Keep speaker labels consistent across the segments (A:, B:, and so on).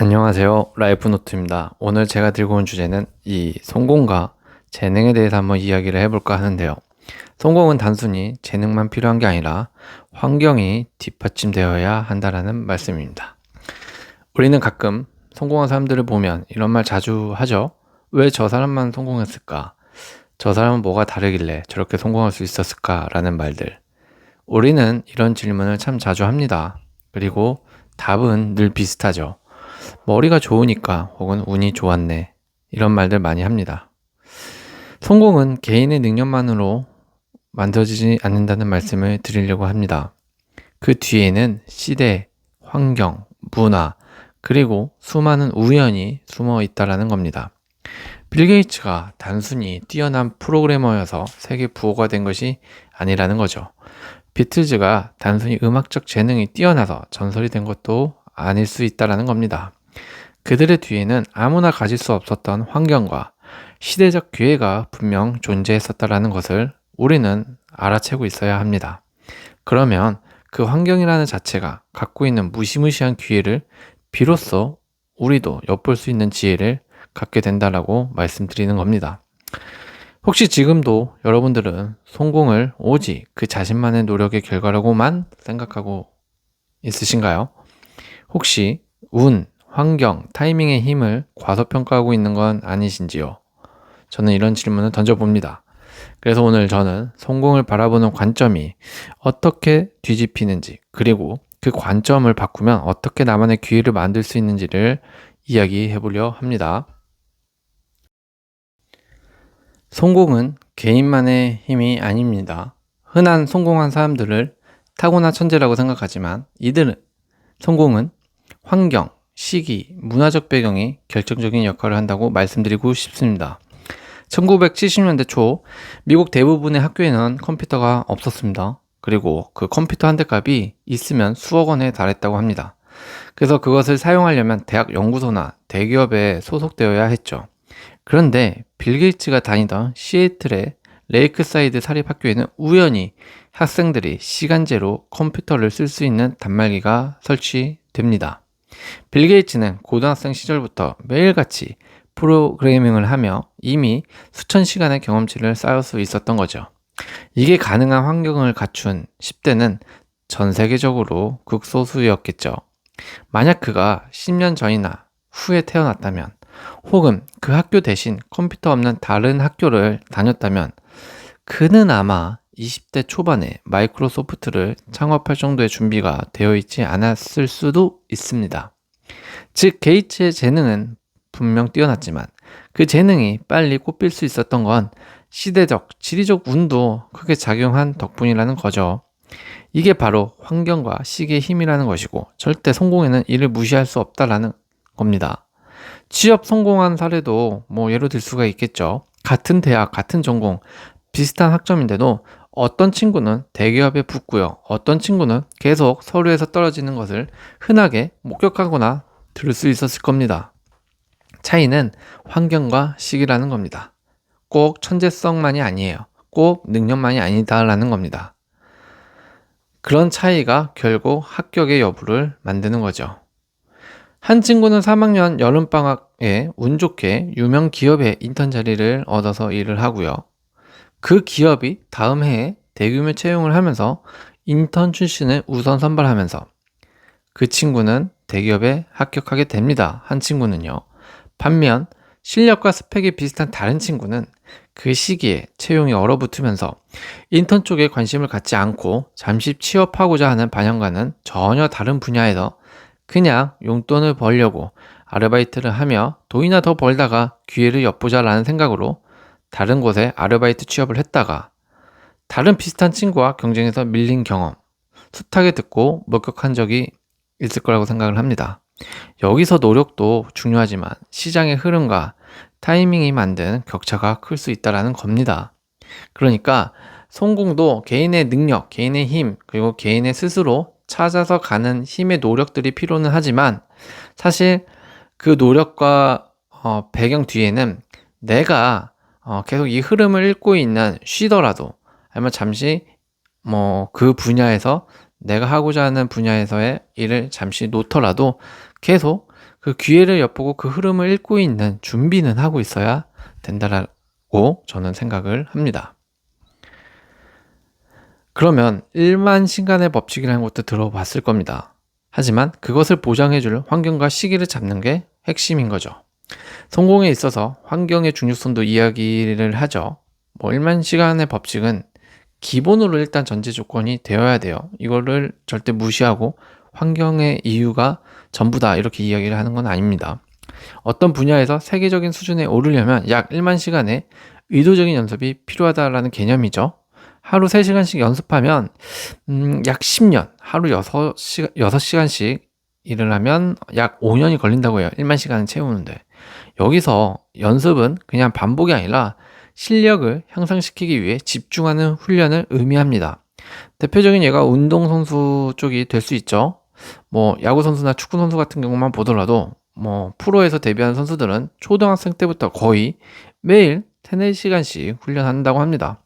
A: 안녕하세요. 라이프노트입니다. 오늘 제가 들고 온 주제는 이 성공과 재능에 대해서 한번 이야기를 해볼까 하는데요. 성공은 단순히 재능만 필요한 게 아니라 환경이 뒷받침되어야 한다라는 말씀입니다. 우리는 가끔 성공한 사람들을 보면 이런 말 자주 하죠. 왜 저 사람만 성공했을까? 저 사람은 뭐가 다르길래 저렇게 성공할 수 있었을까? 라는 말들. 우리는 이런 질문을 참 자주 합니다. 그리고 답은 늘 비슷하죠. 머리가 좋으니까 혹은 운이 좋았네. 이런 말들 많이 합니다. 성공은 개인의 능력만으로 만들어지지 않는다는 말씀을 드리려고 합니다. 그 뒤에는 시대, 환경, 문화, 그리고 수많은 우연이 숨어 있다라는 겁니다. 빌 게이츠가 단순히 뛰어난 프로그래머여서 세계 부호가 된 것이 아니라는 거죠. 비틀즈가 단순히 음악적 재능이 뛰어나서 전설이 된 것도 아닐 수 있다라는 겁니다. 그들의 뒤에는 아무나 가질 수 없었던 환경과 시대적 기회가 분명 존재했었다라는 것을 우리는 알아채고 있어야 합니다. 그러면 그 환경이라는 자체가 갖고 있는 무시무시한 기회를 비로소 우리도 엿볼 수 있는 지혜를 갖게 된다라고 말씀드리는 겁니다. 혹시 지금도 여러분들은 성공을 오직 그 자신만의 노력의 결과라고만 생각하고 있으신가요? 혹시 운, 환경, 타이밍의 힘을 과소평가하고 있는 건 아니신지요? 저는 이런 질문을 던져봅니다. 그래서 오늘 저는 성공을 바라보는 관점이 어떻게 뒤집히는지, 그리고 그 관점을 바꾸면 어떻게 나만의 기회를 만들 수 있는지를 이야기해 보려 합니다. 성공은 개인만의 힘이 아닙니다. 흔한 성공한 사람들을 타고난 천재라고 생각하지만 이들은 성공은 환경, 시기, 문화적 배경이 결정적인 역할을 한다고 말씀드리고 싶습니다. 1970년대 초 미국 대부분의 학교에는 컴퓨터가 없었습니다. 그리고 그 컴퓨터 한 대 값이 있으면 수억 원에 달했다고 합니다. 그래서 그것을 사용하려면 대학 연구소나 대기업에 소속되어야 했죠. 그런데 빌 게이츠가 다니던 시애틀의 레이크사이드 사립학교에는 우연히 학생들이 시간제로 컴퓨터를 쓸 수 있는 단말기가 설치됩니다. 빌 게이츠는 고등학생 시절부터 매일같이 프로그래밍을 하며 이미 수천 시간의 경험치를 쌓을 수 있었던 거죠. 이게 가능한 환경을 갖춘 10대는 전 세계적으로 극소수였겠죠. 만약 그가 10년 전이나 후에 태어났다면, 혹은 그 학교 대신 컴퓨터 없는 다른 학교를 다녔다면, 그는 아마 20대 초반에 마이크로소프트를 창업할 정도의 준비가 되어 있지 않았을 수도 있습니다. 즉, 게이츠의 재능은 분명 뛰어났지만 그 재능이 빨리 꽃필 수 있었던 건 시대적, 지리적 운도 크게 작용한 덕분이라는 거죠. 이게 바로 환경과 시기의 힘이라는 것이고 절대 성공에는 이를 무시할 수 없다라는 겁니다. 취업 성공한 사례도 예로 들 수가 있겠죠. 같은 대학, 같은 전공, 비슷한 학점인데도 어떤 친구는 대기업에 붙고요. 어떤 친구는 계속 서류에서 떨어지는 것을 흔하게 목격하거나 들을 수 있었을 겁니다. 차이는 환경과 시기라는 겁니다. 꼭 천재성만이 아니에요. 꼭 능력만이 아니다라는 겁니다. 그런 차이가 결국 합격의 여부를 만드는 거죠. 한 친구는 3학년 여름방학에 운 좋게 유명 기업의 인턴 자리를 얻어서 일을 하고요. 그 기업이 다음 해에 대규모 채용을 하면서 인턴 출신을 우선 선발하면서 그 친구는 대기업에 합격하게 됩니다. 한 친구는요. 반면 실력과 스펙이 비슷한 다른 친구는 그 시기에 채용이 얼어붙으면서 인턴 쪽에 관심을 갖지 않고 잠시 취업하고자 하는 반영과는 전혀 다른 분야에서 그냥 용돈을 벌려고 아르바이트를 하며 돈이나 더 벌다가 기회를 엿보자라는 생각으로 다른 곳에 아르바이트 취업을 했다가 다른 비슷한 친구와 경쟁에서 밀린 경험, 숱하게 듣고 목격한 적이 있을 거라고 생각을 합니다. 여기서 노력도 중요하지만 시장의 흐름과 타이밍이 만든 격차가 클 수 있다는 겁니다. 그러니까 성공도 개인의 능력, 개인의 힘, 그리고 개인의 스스로 찾아서 가는 힘의 노력들이 필요는 하지만 사실 그 노력과 배경 뒤에는 내가 계속 이 흐름을 읽고 있는 쉬더라도 아니면 잠시 그 분야에서 내가 하고자 하는 분야에서의 일을 잠시 놓더라도 계속 그 기회를 엿보고 그 흐름을 읽고 있는 준비는 하고 있어야 된다라고 저는 생각을 합니다. 그러면 1만 시간의 법칙이라는 것도 들어봤을 겁니다. 하지만 그것을 보장해줄 환경과 시기를 잡는 게 핵심인 거죠. 성공에 있어서 환경의 중요성도 이야기를 하죠. 1만 시간의 법칙은 기본으로 일단 전제 조건이 되어야 돼요. 이거를 절대 무시하고 환경의 이유가 전부다 이렇게 이야기를 하는 건 아닙니다. 어떤 분야에서 세계적인 수준에 오르려면 약 1만 시간의 의도적인 연습이 필요하다라는 개념이죠. 하루 3시간씩 연습하면 약 10년, 하루 6시간씩 일을 하면 약 5년이 걸린다고 해요. 1만 시간을 채우는데. 여기서 연습은 그냥 반복이 아니라 실력을 향상시키기 위해 집중하는 훈련을 의미합니다. 대표적인 예가 운동선수 쪽이 될 수 있죠. 야구선수나 축구선수 같은 경우만 보더라도 프로에서 데뷔한 선수들은 초등학생 때부터 거의 매일 3-4시간씩 훈련한다고 합니다.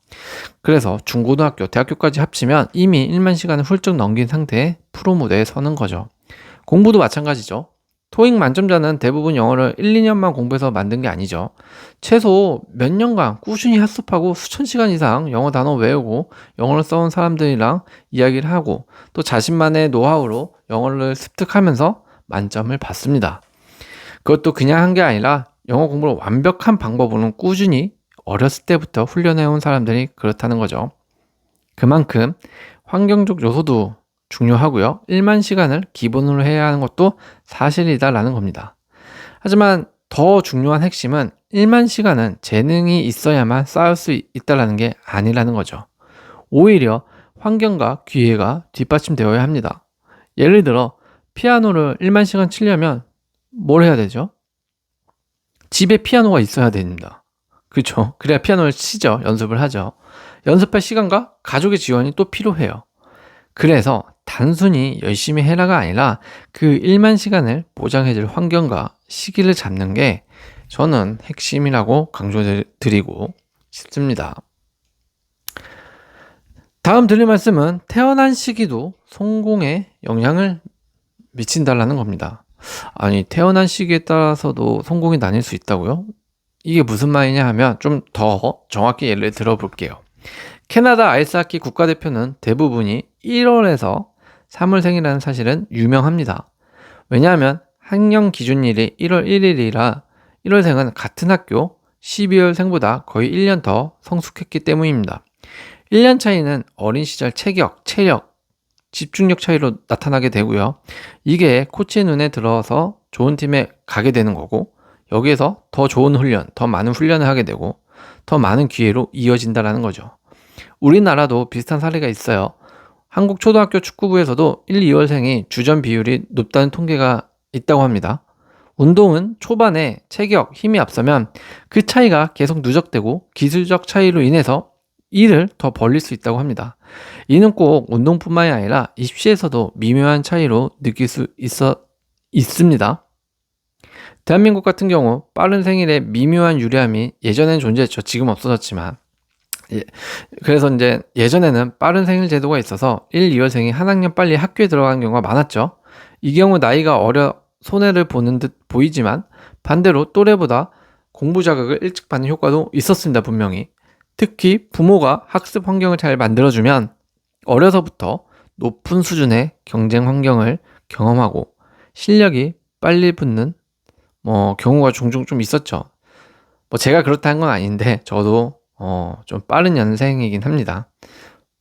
A: 그래서 중고등학교, 대학교까지 합치면 이미 1만 시간을 훌쩍 넘긴 상태에 프로 무대에 서는 거죠. 공부도 마찬가지죠. 토익 만점자는 대부분 영어를 1-2년만 공부해서 만든 게 아니죠. 최소 몇 년간 꾸준히 학습하고 수천 시간 이상 영어 단어 외우고 영어를 써온 사람들이랑 이야기를 하고 또 자신만의 노하우로 영어를 습득하면서 만점을 받습니다. 그것도 그냥 한 게 아니라 영어 공부를 완벽한 방법으로는 꾸준히 어렸을 때부터 훈련해온 사람들이 그렇다는 거죠. 그만큼 환경적 요소도 중요하고요. 1만 시간을 기본으로 해야 하는 것도 사실이다라는 겁니다. 하지만 더 중요한 핵심은 1만 시간은 재능이 있어야만 쌓을 수 있다는 게 아니라는 거죠. 오히려 환경과 기회가 뒷받침되어야 합니다. 예를 들어 피아노를 1만 시간 치려면 뭘 해야 되죠? 집에 피아노가 있어야 됩니다. 그렇죠? 그래야 피아노를 치죠. 연습을 하죠. 연습할 시간과 가족의 지원이 또 필요해요. 그래서 단순히 열심히 해라가 아니라 그 1만 시간을 보장해줄 환경과 시기를 잡는 게 저는 핵심이라고 강조드리고 싶습니다. 다음 드릴 말씀은 태어난 시기도 성공에 영향을 미친다라는 겁니다. 아니, 태어난 시기에 따라서도 성공이 나뉠 수 있다고요? 이게 무슨 말이냐 하면 좀 더 정확히 예를 들어볼게요. 캐나다 아이스하키 국가대표는 대부분이 1월에서 3월생이라는 사실은 유명합니다. 왜냐하면 학령 기준일이 1월 1일이라 1월생은 같은 학교 12월생보다 거의 1년 더 성숙했기 때문입니다. 1년 차이는 어린 시절 체격, 체력, 집중력 차이로 나타나게 되고요. 이게 코치의 눈에 들어서 좋은 팀에 가게 되는 거고 여기에서 더 좋은 훈련, 더 많은 훈련을 하게 되고 더 많은 기회로 이어진다는 거죠. 우리나라도 비슷한 사례가 있어요. 한국 초등학교 축구부에서도 1, 2월생이 주전 비율이 높다는 통계가 있다고 합니다. 운동은 초반에 체격, 힘이 앞서면 그 차이가 계속 누적되고 기술적 차이로 인해서 일을 더 벌릴 수 있다고 합니다. 이는 꼭 운동뿐만이 아니라 입시에서도 미묘한 차이로 느낄 수 있습니다. 대한민국 같은 경우 빠른 생일에 미묘한 유리함이 예전엔 존재했죠. 지금 없어졌지만. 그래서 이제 예전에는 빠른 생일 제도가 있어서 1, 2월생이 한 학년 빨리 학교에 들어가는 경우가 많았죠. 이 경우 나이가 어려 손해를 보는 듯 보이지만 반대로 또래보다 공부 자극을 일찍 받는 효과도 있었습니다. 분명히. 특히 부모가 학습 환경을 잘 만들어주면 어려서부터 높은 수준의 경쟁 환경을 경험하고 실력이 빨리 붙는 경우가 종종 좀 있었죠. 제가 그렇다는 건 아닌데 저도 좀 빠른 연생이긴 합니다.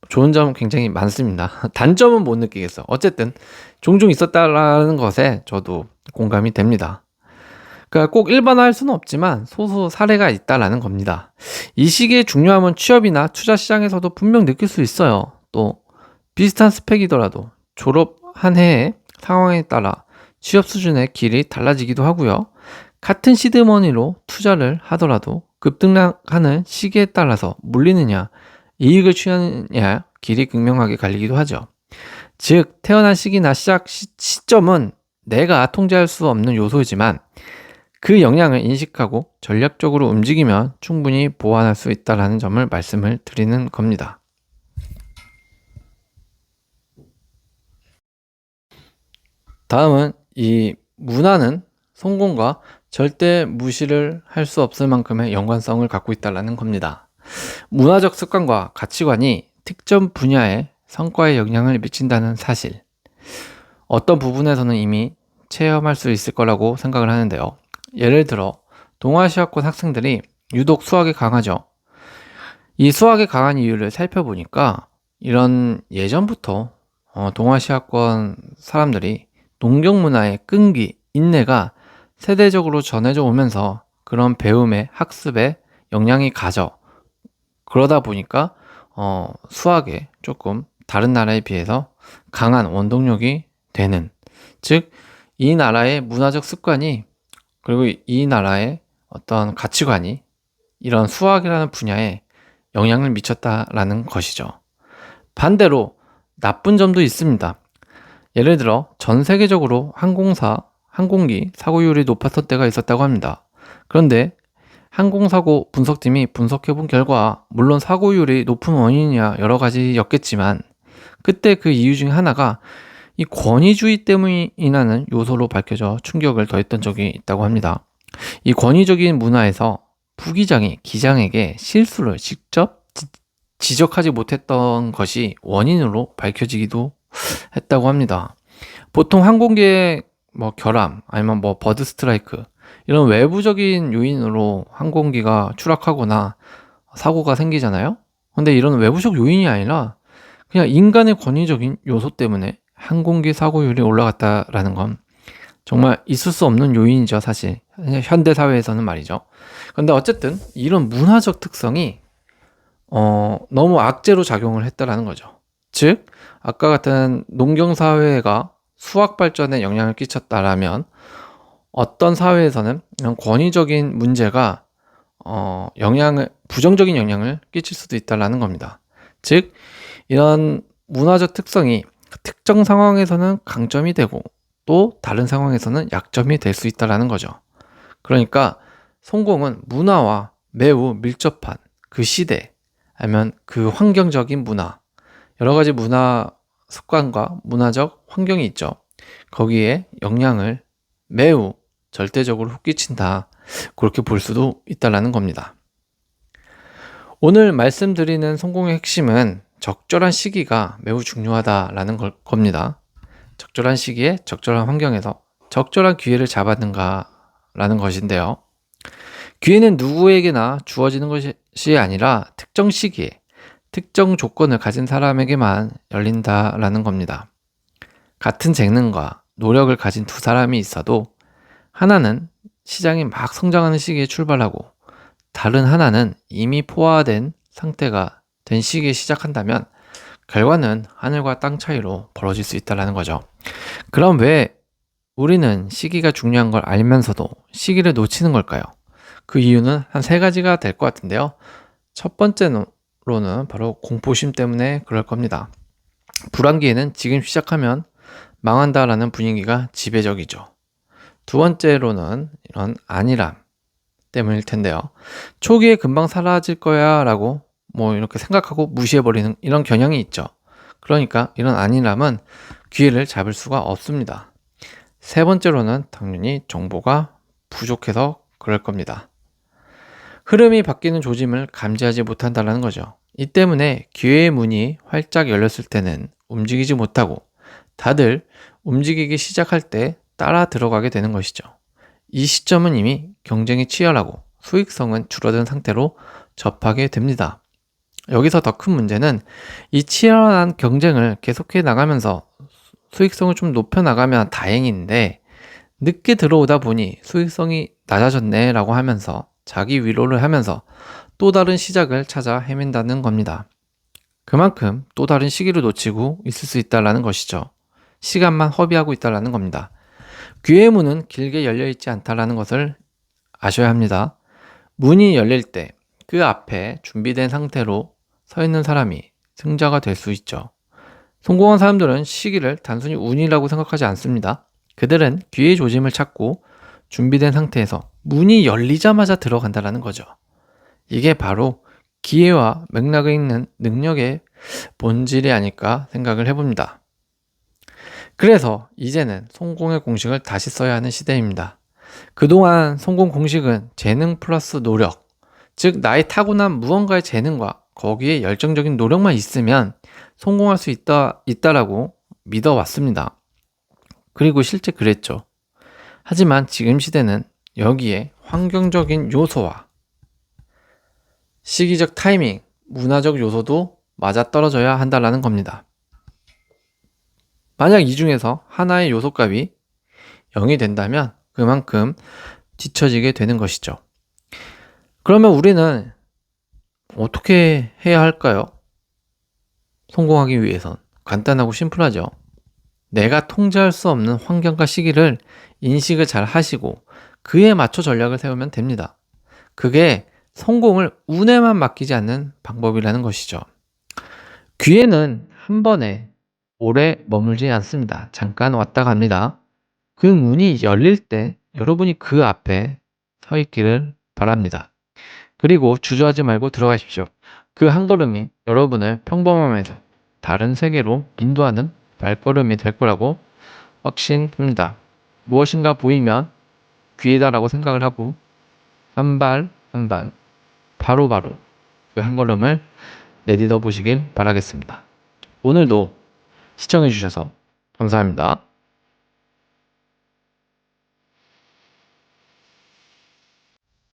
A: 좋은 점은 굉장히 많습니다. 단점은 못 느끼겠어. 어쨌든 종종 있었다라는 것에 저도 공감이 됩니다. 그러니까 꼭 일반화할 수는 없지만 소수 사례가 있다라는 겁니다. 이 시기의 중요함은 취업이나 투자 시장에서도 분명 느낄 수 있어요. 또 비슷한 스펙이더라도 졸업한 해의 상황에 따라 취업 수준의 길이 달라지기도 하고요. 같은 시드머니로 투자를 하더라도 급등락하는 시기에 따라서 물리느냐, 이익을 취하느냐 길이 극명하게 갈리기도 하죠. 즉, 태어난 시기나 시작 시점은 내가 통제할 수 없는 요소이지만 그 영향을 인식하고 전략적으로 움직이면 충분히 보완할 수 있다는 점을 말씀을 드리는 겁니다. 다음은 이 문화는 성공과 절대 무시를 할 수 없을 만큼의 연관성을 갖고 있다는 겁니다. 문화적 습관과 가치관이 특정 분야의 성과에 영향을 미친다는 사실. 어떤 부분에서는 이미 체험할 수 있을 거라고 생각을 하는데요. 예를 들어 동아시아권 학생들이 유독 수학에 강하죠. 이 수학에 강한 이유를 살펴보니까 이런 예전부터 동아시아권 사람들이 농경 문화의 끈기, 인내가 세대적으로 전해져 오면서 그런 배움에 학습에 영향이 가죠. 그러다 보니까 수학에 조금 다른 나라에 비해서 강한 원동력이 되는, 즉 이 나라의 문화적 습관이 그리고 이 나라의 어떤 가치관이 이런 수학이라는 분야에 영향을 미쳤다라는 것이죠. 반대로 나쁜 점도 있습니다. 예를 들어 전 세계적으로 항공기 사고율이 높았던 때가 있었다고 합니다. 그런데 항공사고 분석팀이 분석해본 결과 물론 사고율이 높은 원인이야 여러 가지였겠지만 그때 그 이유 중 하나가 이 권위주의 때문이라는 요소로 밝혀져 충격을 더했던 적이 있다고 합니다. 이 권위적인 문화에서 부기장이 기장에게 실수를 직접 지적하지 못했던 것이 원인으로 밝혀지기도 했다고 합니다. 보통 항공기의 결함 아니면 버드 스트라이크 이런 외부적인 요인으로 항공기가 추락하거나 사고가 생기잖아요. 근데 이런 외부적 요인이 아니라 그냥 인간의 권위적인 요소 때문에 항공기 사고율이 올라갔다라는 건 정말 있을 수 없는 요인이죠, 사실. 현대 사회에서는 말이죠. 근데 어쨌든 이런 문화적 특성이 너무 악재로 작용을 했다라는 거죠. 즉 아까 같은 농경 사회가 수학 발전에 영향을 끼쳤다라면 어떤 사회에서는 이런 권위적인 문제가 부정적인 영향을 끼칠 수도 있다라는 겁니다. 즉 이런 문화적 특성이 특정 상황에서는 강점이 되고 또 다른 상황에서는 약점이 될 수 있다라는 거죠. 그러니까 성공은 문화와 매우 밀접한 그 시대 아니면 그 환경적인 문화, 여러 가지 문화 습관과 문화적 환경이 있죠. 거기에 영향을 매우 절대적으로 훅 끼친다. 그렇게 볼 수도 있다라는 겁니다. 오늘 말씀드리는 성공의 핵심은 적절한 시기가 매우 중요하다라는 겁니다. 적절한 시기에 적절한 환경에서 적절한 기회를 잡았는가라는 것인데요. 기회는 누구에게나 주어지는 것이 아니라 특정 시기에 특정 조건을 가진 사람에게만 열린다라는 겁니다. 같은 재능과 노력을 가진 두 사람이 있어도 하나는 시장이 막 성장하는 시기에 출발하고 다른 하나는 이미 포화된 상태가 된 시기에 시작한다면 결과는 하늘과 땅 차이로 벌어질 수 있다는 거죠. 그럼 왜 우리는 시기가 중요한 걸 알면서도 시기를 놓치는 걸까요? 그 이유는 한 세 가지가 될 것 같은데요. 첫 번째로는 바로 공포심 때문에 그럴 겁니다. 불황기에는 지금 시작하면 망한다라는 분위기가 지배적이죠. 두 번째로는 이런 안일함 때문일 텐데요. 초기에 금방 사라질 거야 라고 이렇게 생각하고 무시해버리는 이런 경향이 있죠. 그러니까 이런 안일함은 기회를 잡을 수가 없습니다. 세 번째로는 당연히 정보가 부족해서 그럴 겁니다. 흐름이 바뀌는 조짐을 감지하지 못한다는 거죠. 이 때문에 기회의 문이 활짝 열렸을 때는 움직이지 못하고 다들 움직이기 시작할 때 따라 들어가게 되는 것이죠. 이 시점은 이미 경쟁이 치열하고 수익성은 줄어든 상태로 접하게 됩니다. 여기서 더 큰 문제는 이 치열한 경쟁을 계속해 나가면서 수익성을 좀 높여 나가면 다행인데 늦게 들어오다 보니 수익성이 낮아졌네 라고 하면서 자기 위로를 하면서 또 다른 시작을 찾아 헤맨다는 겁니다. 그만큼 또 다른 시기를 놓치고 있을 수 있다는 것이죠. 시간만 허비하고 있다는 겁니다. 기회의 문은 길게 열려있지 않다는 것을 아셔야 합니다. 문이 열릴 때 그 앞에 준비된 상태로 서 있는 사람이 승자가 될 수 있죠. 성공한 사람들은 시기를 단순히 운이라고 생각하지 않습니다. 그들은 기회의 조짐을 찾고 준비된 상태에서 문이 열리자마자 들어간다는 거죠. 이게 바로 기회와 맥락에 있는 능력의 본질이 아닐까 생각을 해봅니다. 그래서 이제는 성공의 공식을 다시 써야 하는 시대입니다. 그동안 성공 공식은 재능 플러스 노력, 즉 나의 타고난 무언가의 재능과 거기에 열정적인 노력만 있으면 성공할 수 있다라고 믿어왔습니다. 그리고 실제 그랬죠. 하지만 지금 시대는 여기에 환경적인 요소와 시기적 타이밍, 문화적 요소도 맞아떨어져야 한다는 겁니다. 만약 이 중에서 하나의 요소값이 0이 된다면 그만큼 뒤처지게 되는 것이죠. 그러면 우리는 어떻게 해야 할까요? 성공하기 위해선 간단하고 심플하죠. 내가 통제할 수 없는 환경과 시기를 인식을 잘 하시고 그에 맞춰 전략을 세우면 됩니다. 그게 성공을 운에만 맡기지 않는 방법이라는 것이죠. 기회는 한 번에 오래 머물지 않습니다. 잠깐 왔다 갑니다. 그 문이 열릴 때 여러분이 그 앞에 서 있기를 바랍니다. 그리고 주저하지 말고 들어가십시오. 그 한 걸음이 여러분을 평범함에서 다른 세계로 인도하는 발걸음이 될 거라고 확신합니다. 무엇인가 보이면 기회다라고 생각을 하고 한 발 한 발 바로바로 그 한 걸음을 내딛어 보시길 바라겠습니다. 오늘도 시청해 주셔서 감사합니다.